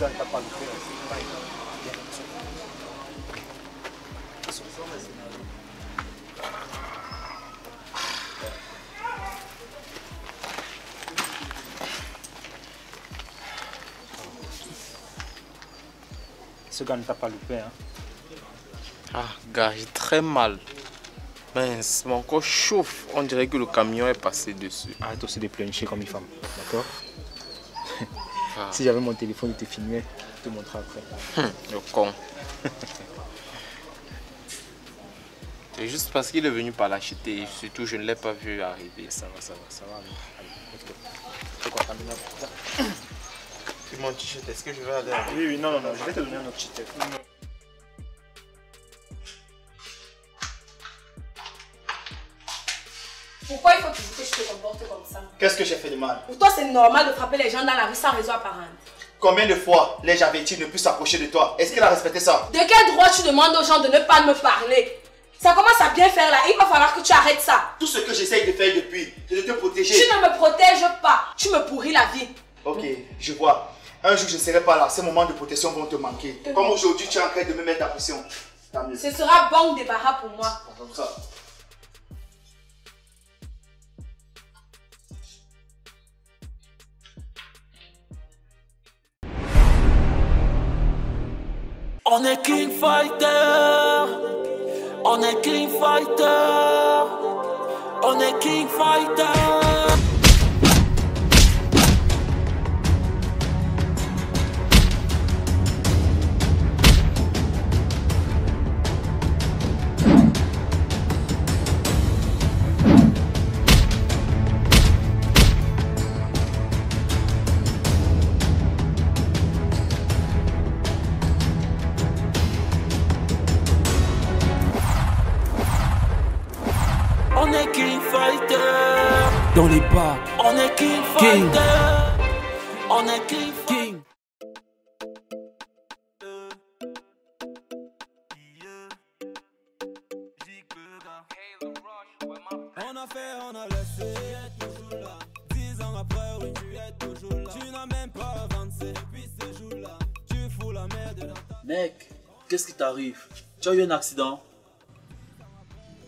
gars ne t'a pas loupé. Viens, ce gars ne t'a pas loupé, hein? Ah, gars, j'ai très mal. Mince, mon corps chauffe. On dirait que le camion est passé dessus. Arrête aussi de pleurnicher comme une femme, d'accord? Ah. Si j'avais mon téléphone, il te filmait, je te montrerai après. Le con. C'est juste parce qu'il est venu par l'acheter. Surtout, je ne l'ai pas vu arriver. Ça va. Allez, let's go. C'est quoi, t'as mis un... C'est mon t-shirt, est-ce que je vais aller? Oui, non, je vais te donner un autre t-shirt. Pourquoi il faut toujours que je te comporte comme ça? Qu'est-ce que j'ai fait de mal? Pour toi, c'est normal de frapper les gens dans la rue sans raison apparente. Combien de fois l'ai-je averti de ne plus s'approcher de toi? Est-ce qu'elle a respecté ça? De quel droit tu demandes aux gens de ne pas me parler? Ça commence à bien faire là, il va falloir que tu arrêtes ça. Tout ce que j'essaye de faire depuis, c'est de te protéger. Tu ne me protèges pas, tu me pourris la vie. Ok, je vois. Un jour je ne serai pas là, ces moments de protection vont te manquer. Comme aujourd'hui tu es en train de me mettre la pression. Tant mieux. Ce sera bon débarras pour moi. Comme ça. On est King Fighter, on est King Fighter, on est King Fighter. On est King Fighter. Dans les bas, on est King Fighter. On est King King. On a fait, on a laissé, tu es toujours là. 10 ans après, oui, tu es toujours là. Tu n'as même pas avancé depuis ce jour-là. Tu fous la merde dans ta... Mec, qu'est-ce qui t'arrive? Tu as eu un accident?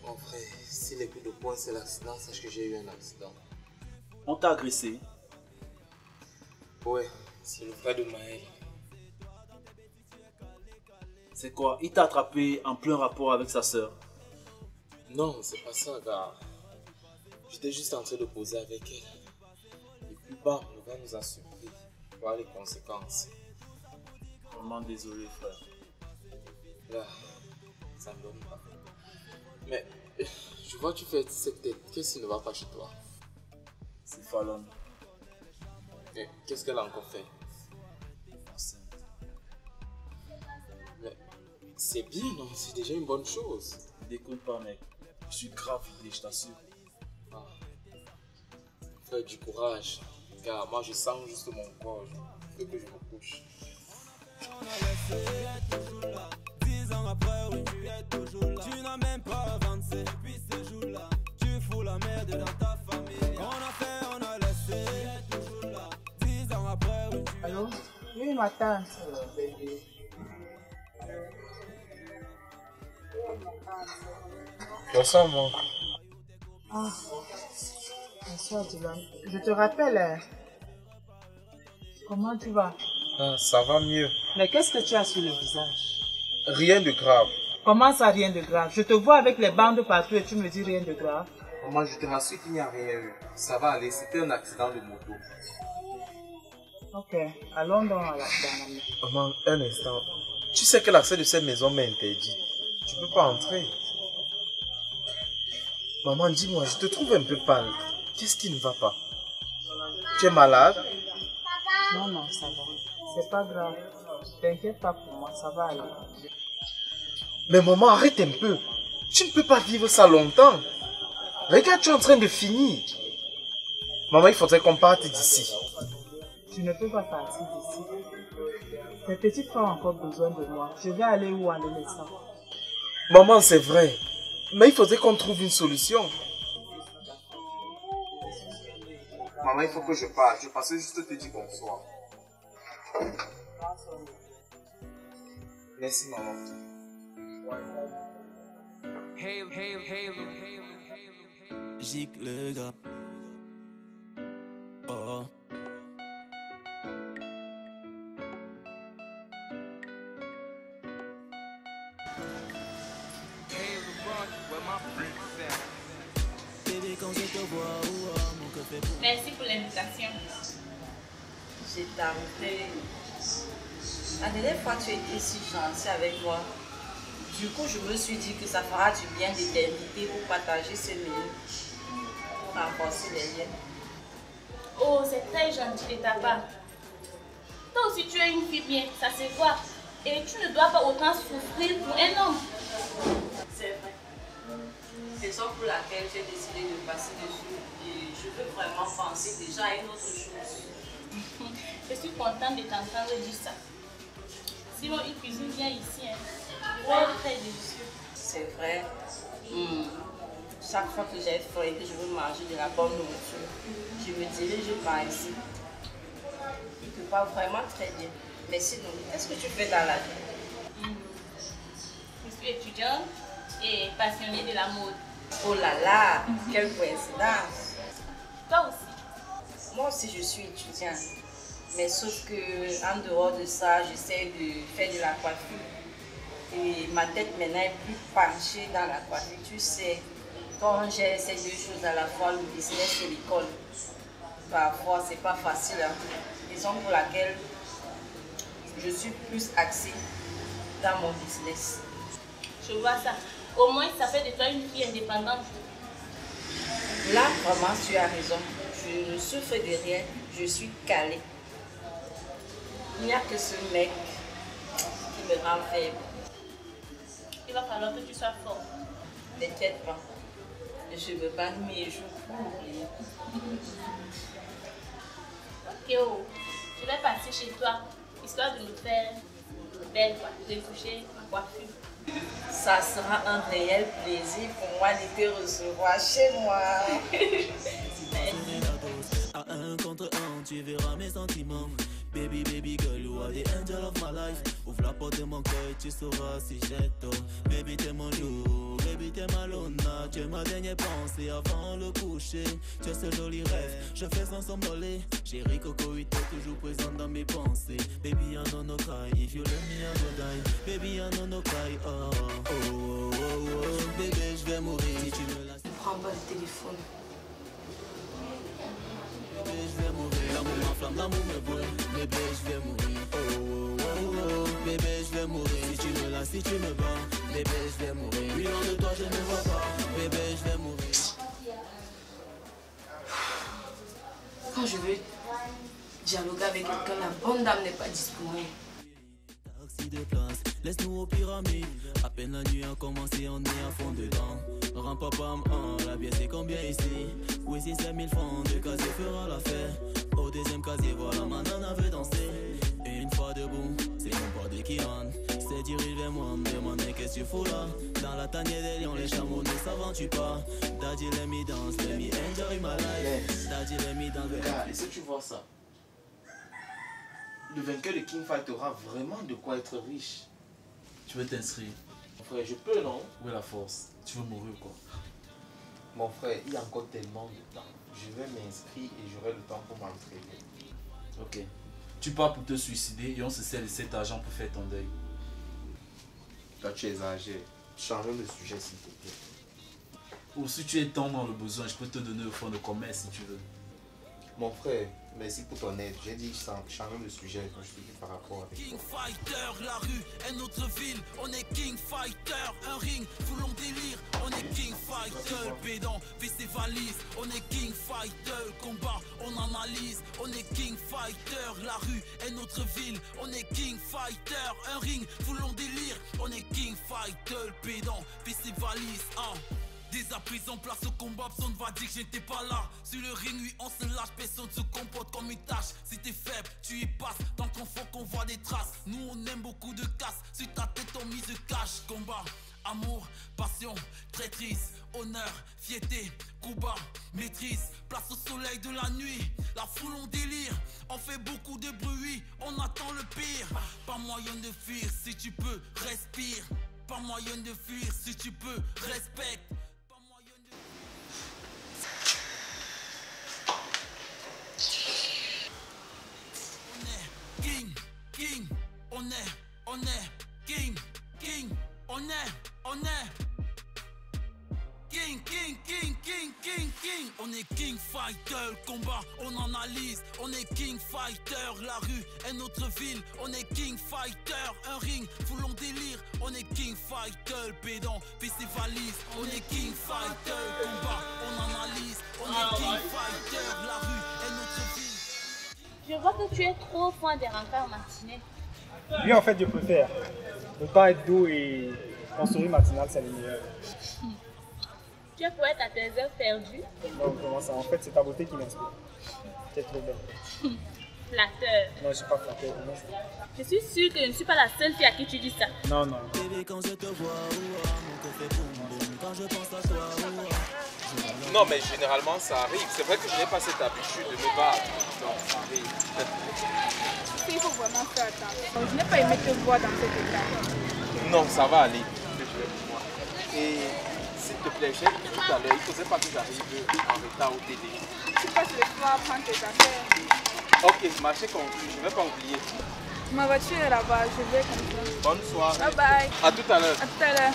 Mon frère, si les coups de poing c'est l'accident, sache que j'ai eu un accident. On t'a agressé? Ouais, c'est le frère de Maël. C'est quoi? Il t'a attrapé en plein rapport avec sa soeur? Non, c'est pas ça, gars. J'étais juste en train de poser avec elle. Et puis bam, le gars nous a surpris. Voir les conséquences. Vraiment désolé, frère. Là, ça me donne pas. Mais, je vois que tu fais cette tête. Qu'est-ce qui ne va pas chez toi? C'est Fallon. Mais qu'est-ce qu'elle a encore fait? Enceinte. Mais c'est bien, non? C'est déjà une bonne chose. Déconne pas, mec. Je suis grave vidé, je t'assure. Ah. Fais du courage. Car moi, je sens juste mon corps. Il faut que je me couche. 10 ans après, oui, tu es toujours là. Tu n'as même pas avancé depuis ce jour-là. Tu fous la merde dans ta famille. On a fait, on a laissé, tu es toujours là. 10 ans après, oui, tu es... Allô? Oui, ma tante. Bonsoir, moi. Ah, bonsoir, Dylan. Je te rappelle, comment tu vas? Ah, ça va mieux. Mais qu'est-ce que tu as sur le visage? Rien de grave. Comment ça, rien de grave? Je te vois avec les bandes partout et tu me dis rien de grave. Maman, je te rassure qu'il n'y a rien eu. Ça va aller, c'était un accident de moto. Ok, allons dans la maison. Maman, un instant. Tu sais que l'accès de cette maison m'est interdit. Tu peux pas entrer. Maman, dis-moi, je te trouve un peu pâle. Qu'est-ce qui ne va pas? Tu es malade? Non, non, ça va. C'est pas grave. T'inquiète pas pour moi, ça va aller. Mais maman, arrête un peu. Tu ne peux pas vivre ça longtemps. Regarde, tu es en train de finir. Maman, il faudrait qu'on parte d'ici. Tu ne peux pas partir d'ici. Tes petites femmes ont encore besoin de moi. Je vais aller où en les laissant? Maman, c'est vrai. Mais il faudrait qu'on trouve une solution. Maman, il faut que je parte. Je passais juste te dire bonsoir. Merci, maman. Gic le gars. Oh. Bébé, quand je te vois, mon cœur fait pour. Merci pour l'invitation. J'ai tenté. La dernière fois, tu étais si gentil avec moi. Du coup, je me suis dit que ça fera du bien de t'inviter pour partager ce menu, pour renforcer les liens. Oh, c'est très gentil de ta part. Toi aussi, tu es une fille bien, ça se voit. Et tu ne dois pas autant souffrir pour un homme. C'est vrai. Raison pour laquelle j'ai décidé de passer dessus. Et je veux vraiment penser déjà à une autre chose. Je suis contente de t'entendre dire ça. Sinon, il cuisine bien ici. Hein. Très délicieux. C'est vrai. Chaque fois que j'ai faim et que je veux manger de la bonne nourriture, je me dirige par ici. Il te parle vraiment très bien. Mais sinon, qu'est-ce que tu fais dans la vie? Je suis étudiante et passionnée de la mode. Oh là là, quelle coïncidence. Toi aussi? Moi aussi, je suis étudiante. Mais sauf que en dehors de ça, j'essaie de faire de la coiffure. Et ma tête maintenant est plus penchée dans la coiffure. Tu sais, quand j'ai ces deux choses à la fois, le business et l'école, parfois c'est pas facile. Hein. Raison pour laquelle je suis plus axée dans mon business. Je vois ça. Au moins, ça fait de toi une fille indépendante. Là, vraiment, tu as raison. Je ne souffre de rien. Je suis calée. Il n'y a que ce mec qui me rend faible. Il va falloir que tu sois fort. T'inquiète pas. Je me bats mes jours pour rien. Ok, oh. Je vais passer chez toi, histoire de me faire belle, quoi, de coucher ma coiffure. Ça sera un réel plaisir pour moi de te recevoir chez moi. À un contre un, tu verras mes sentiments. Baby, baby girl, you are the angel of my life. Ouvre la porte de mon cœur et tu sauras si j'ai tort. Baby, t'es mon loup, baby, t'es ma luna. Tu es ma dernière pensée avant le coucher. Tu as ce joli rêve, je fais sans s'emballer. Chérie Coco, il est toujours présent dans mes pensées. Baby, I know no cry, if you let me, I go die. Baby, I know no cry, oh, oh, oh, oh, oh. Bébé, je vais mourir si tu me laisses. Ne prends pas le téléphone. Bébé, je vais mourir, l'amour m'enflamme, l'amour me brûle. Bébé, je vais mourir, oh, oh, oh, oh. Bébé, je vais mourir, si tu me lasses, si tu me bats. Bébé, je vais mourir, oui, loin de toi, je ne vois pas. Bébé, je vais mourir. Quand je veux dialoguer avec quelqu'un, la bonne dame n'est pas disponible. Taxi de place, laisse-nous aux pyramides. À peine la nuit a commencé, on est à fond dedans. Rends papa la pièce c'est combien ici? Oui, si c'est 1000 francs, deux casiers fera l'affaire. Au deuxième casier, voilà, maintenant veut danser. Et une fois debout, c'est mon bordé qui rentre. C'est dirige vers moi, me demander qu'est-ce que tu fous là. Dans la tanière des lions, les chameaux ne s'aventurent pas. Daddy, let me dance, let me enjoy my life. Daddy, let me dance. Regarde, est-ce que tu vois ça? Le vainqueur de King Fight aura vraiment de quoi être riche. Tu veux t'inscrire? Mon frère, je peux, non? Où est la force? Tu veux mourir ou quoi? Mon frère, il y a encore tellement de temps. Je vais m'inscrire et j'aurai le temps pour m'entraîner. Ok. Tu pars pour te suicider et on se sert de cet argent pour faire ton deuil. Toi, tu exagères. Changeons de sujet, s'il te plaît. Ou si tu es tant dans le besoin, je peux te donner le fonds de commerce si tu veux. Mon frère, merci pour ton aide. J'ai dit changeons de sujet quand je te dis par rapport avec King Fighter, la rue est notre ville, on est King Fighter, un ring, foulon délire, on est King Fighter, pédant, fait ses valises, on est King Fighter, combat, on analyse, on est King Fighter, la rue est notre ville, on est King Fighter, un ring, foulon délire, on est King Fighter, pédant, fait ses valises, hein. Dès à présent, place au combat, personne va dire que j'étais pas là. Sur le ring, oui, on se lâche, personne se comporte comme une tâche. Si t'es faible, tu y passes, tant qu'on faut qu'on voit des traces. Nous, on aime beaucoup de casse, sur ta tête, on mise cache. Combat, Amour, passion, traîtrise, honneur, fierté, combat, maîtrise. Place au soleil de la nuit, la foule on délire. On fait beaucoup de bruit, on attend le pire. Pas moyen de fuir, si tu peux, respire. Pas moyen de fuir, si tu peux, respecte. Pas moyen de... On est king, king. On est king, king. On est king, king, king, king, king, king. On est king fighter, le combat, on analyse. On est king fighter, la rue est notre ville. On est king fighter, un ring, foule en délire. On est king fighter, le pédant, puis ses valises. On est king fighter, le combat, on analyse. On est king fighter, la rue est notre ville. Je vois que tu es trop fan des rencarts matinés. Oui, en fait, je préfère. Le temps est doux et en souris matinale, c'est le meilleur. Tu es poète à tes heures perdues. Non, comment ça? En fait, c'est ta beauté qui m'inspire. Tu es trop belle. Flatteur. Non, je ne suis pas flatteur. Je suis sûre que je ne suis pas la seule fille à qui tu dis ça. Non, non. Non, mais généralement, ça arrive. C'est vrai que je n'ai pas cette habitude de me battre. Non, ça arrive. Il faut vraiment faire attention. Je n'ai pas aimé te voir dans cet état. Non, ça va aller. Et s'il te plaît, j'ai dit tout à l'heure, il ne faudrait pas que j'arrive en retard au TD. Tu passes le soir à prendre tes affaires. Ok, marché conclu, je ne vais pas oublier. Ma voiture est là-bas, je vais comme ça. Bonne soirée. Bye bye. À tout à l'heure. À tout à l'heure.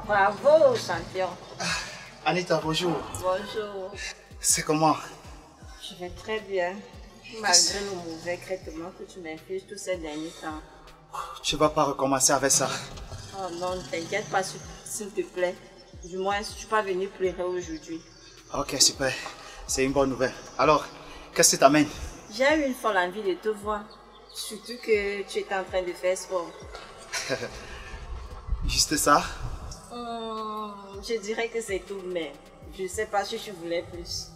Bravo, champion. Anita, bonjour. Bonjour. C'est comment? Je vais très bien, malgré le mauvais traitement que tu m'infliges tous ces derniers temps. Tu vas pas recommencer avec ça. Oh non, ne t'inquiète pas, s'il te plaît. Du moins, je ne suis pas venue pleurer aujourd'hui. Ok, super. C'est une bonne nouvelle. Alors, qu'est-ce que t'amène? J'ai eu une folle envie de te voir. Surtout que tu étais en train de faire sport. Juste ça? Je dirais que c'est tout, mais je ne sais pas si je voulais plus.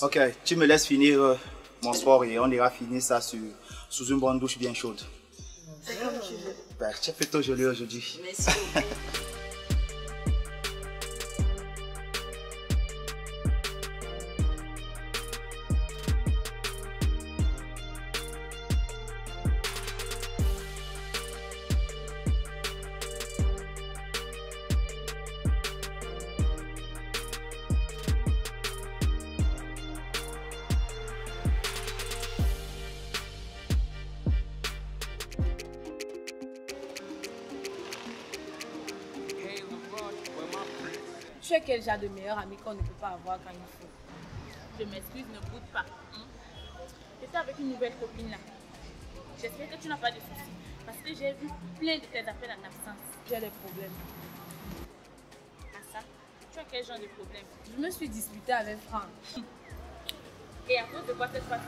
Ok, tu me laisses finir mon sport et on ira finir ça sous une bonne douche bien chaude. C'est comme tu veux. Ben, tu es plutôt jolie aujourd'hui. Merci beaucoup. Tu es quel genre de meilleur ami qu'on ne peut pas avoir quand il faut? Je m'excuse, ne boude pas. J'étais avec une nouvelle copine là. J'espère que tu n'as pas de soucis. Parce que j'ai vu plein de tes appels en absence. J'ai des problèmes. Ah ça? Tu as quel genre de problème? Je me suis disputée avec Franck. Et à cause de quoi cette fois-ci?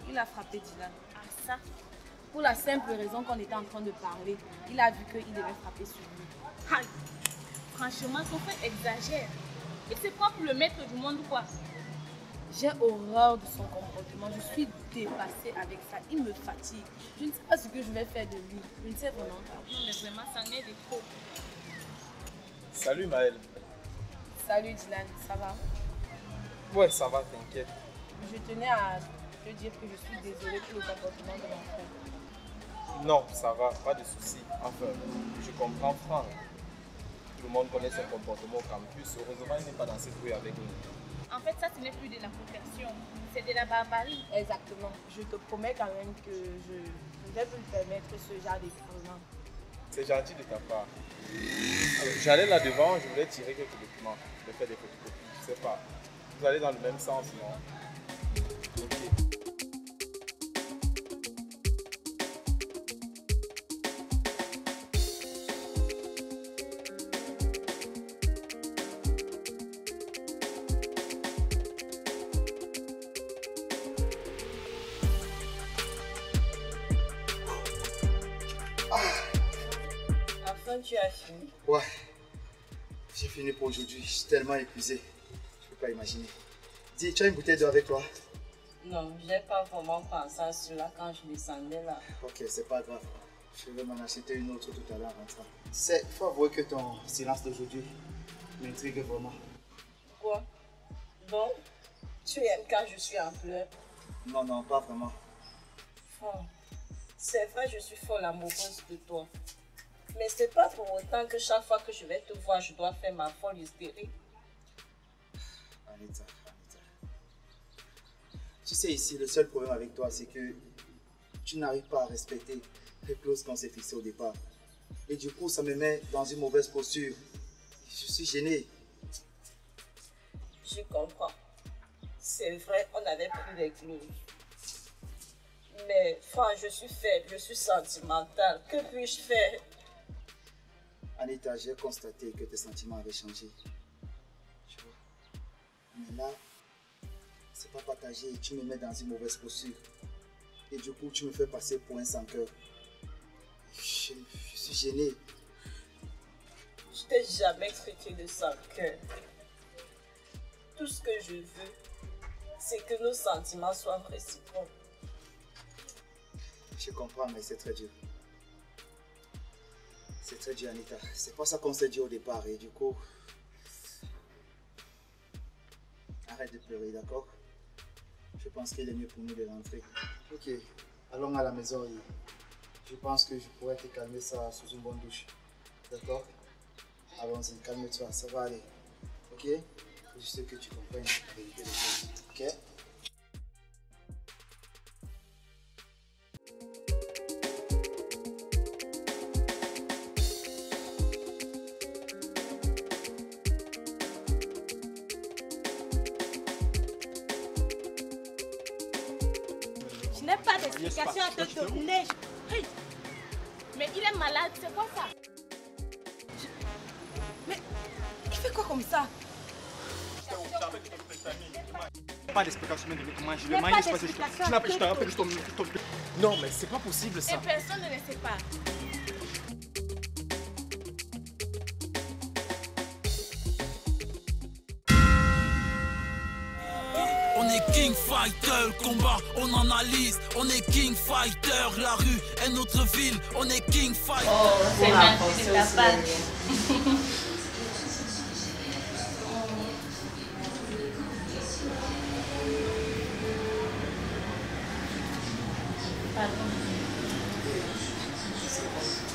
Il a frappé Dylan. Ah ça? Pour la simple raison qu'on était en train de parler, il a vu qu'il devait frapper sur lui. Aïe! Franchement, ton frère exagère. Et c'est quoi pour le maître du monde ou quoi? J'ai horreur de son comportement. Je suis dépassée avec ça. Il me fatigue. Je ne sais pas ce que je vais faire de lui. Je ne sais vraiment pas. Non, mais vraiment, ça en est de trop. Salut Maël. Salut Dylan, ça va? Ouais, ça va, t'inquiète. Je tenais à te dire que je suis désolée pour le comportement de mon frère. Non, ça va, pas de soucis. Enfin, je comprends Franck. Tout le monde connaît son comportement au campus. Heureusement, il n'est pas dans cette rue avec nous. En fait, ça, ce n'est plus de la protection. C'est de la barbarie. Exactement. Je te promets quand même que je ne vais plus me permettre ce genre d'écrasement. C'est gentil de ta part. J'allais là devant, je voulais tirer quelques documents. Je vais faire des photocopies, je sais pas. Vous allez dans le même sens, non? Ok. Enfin, tu as fini. Ouais. J'ai fini pour aujourd'hui. Je suis tellement épuisé. Je peux pas imaginer. Dis, tu as une bouteille d'eau avec toi? Non, j'ai pas vraiment pensé à cela quand je descendais là. Ok, c'est pas grave. Je vais m'en acheter une autre tout à l'heure en rentrant. Il faut avouer que ton silence d'aujourd'hui m'intrigue vraiment. Quoi? Donc, tu aimes quand je suis en pleurs? Non, non, pas vraiment. Oh, c'est vrai, je suis folle amoureuse de toi. Mais c'est pas pour autant que chaque fois que je vais te voir, je dois faire ma folle hystérie. Anita. Tu sais, ici, le seul problème avec toi, c'est que tu n'arrives pas à respecter les clauses qu'on s'est fixées au départ. Et du coup, ça me met dans une mauvaise posture. Je suis gêné. Je comprends. C'est vrai, on avait pris les clauses. Mais, enfin, je suis faible, je suis sentimentale. Que puis-je faire? Anita, j'ai constaté que tes sentiments avaient changé. Tu vois? Mais là, c'est pas partagé et tu me mets dans une mauvaise posture. Et du coup, tu me fais passer pour un sans-cœur. Je suis gêné. Je t'ai jamais traité de sans-cœur. Tout ce que je veux, c'est que nos sentiments soient réciproques. Je comprends, mais c'est très dur. C'est très dur, Anita. C'est pas ça qu'on s'est dit au départ et du coup... Arrête de pleurer, d'accord? Je pense qu'il est mieux pour nous de rentrer. Ok, allons à la maison et je pense que je pourrais te calmer ça sous une bonne douche. D'accord? Allons-y, calme-toi, ça va aller. Ok? Je sais que tu comprennes la vérité des choses. Ok? Je n'ai pas d'explication à te donner. Hey. Mais il est malade, c'est quoi ça? Mais il fait quoi comme ça? Pas d'explication, mais je vais manger. Tu n'as pas d'explication. Non, mais c'est pas possible ça. Et personne ne le sait pas. On est King Fighter, le combat, on analyse. On est King Fighter, la rue est notre ville. On est King Fighter. Oh, c'est gentil de ta part.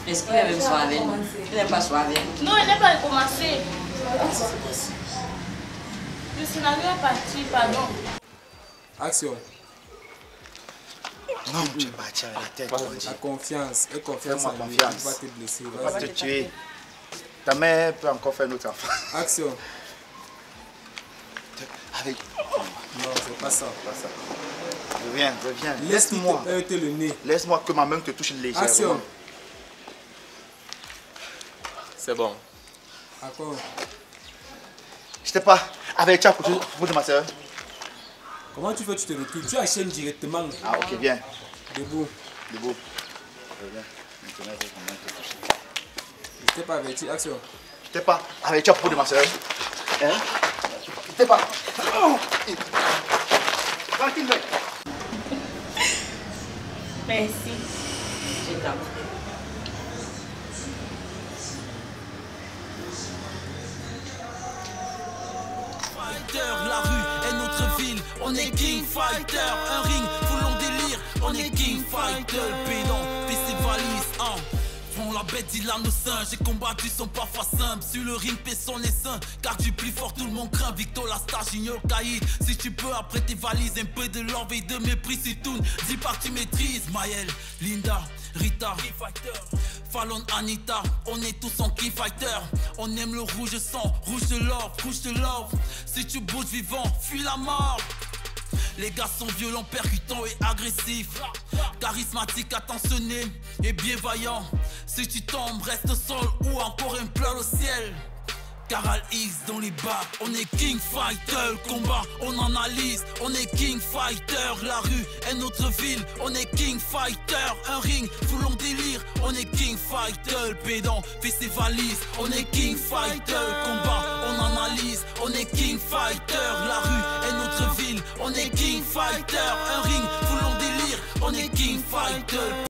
Est-ce qu'il avait soirée? Il n'est pas soirée. Non, il n'est pas commencé. Le scénario est parti, pardon. Action. Non, tu vas tirer la tête. La confiance. Et confiance en lui. Il va te blesser. Il va te tuer. Ta mère peut encore faire notre enfant. Action. Avec... Non, c'est pas ça. Pas ça. Reviens. Laisse-moi. Le nez. Laisse-moi que ma main te touche légèrement. Action. C'est bon. D'accord. Je t'ai pas avec toi pour de ma soeur. Comment tu fais? Tu te recules. Tu enchaînes directement. Ah, ok, bien. Debout. Reviens. Maintenant, je vais te toucher. Je t'ai pas averti. Action. Je t'ai pas avec toi pour de ma soeur. Hein? Je t'ai pas. Tranquille, mec. Merci. Je t'en prie. La rue est notre ville, on est King Fighter. Un ring, foulon délire, on est King Fighter. Pédant, festivaliste, hein. Font la bête, il a nos seins. J'ai combattu son parfois simple. Sur le ring, paix son essaim. Car du plus fort, tout le monde craint. Victor, la star, j'ignore Caïd. Si tu peux, après tes valises, un peu de love et de mépris, c'est tout. 10 parties maîtrise. Maël, Linda, Rita, Fallon, Anita, on est tous en King Fighter. On aime le rouge sang, rouge de love. Si tu bouges vivant, fuis la mort. Les gars sont violents, percutants et agressifs. Charismatiques, attentionnés et bienveillants. Si tu tombes, reste seul ou encore un pleur au ciel. Caral X dans les bars, on est King Fighter. Le combat, on analyse, on est King Fighter. La rue est notre ville, on est King Fighter. Un ring, full en délire, on est King Fighter. Le pédant fait ses valises, on est King Fighter. Le combat, on analyse, on est King Fighter. La rue est notre ville, on est King Fighter. Un ring, full en délire, on est King Fighter.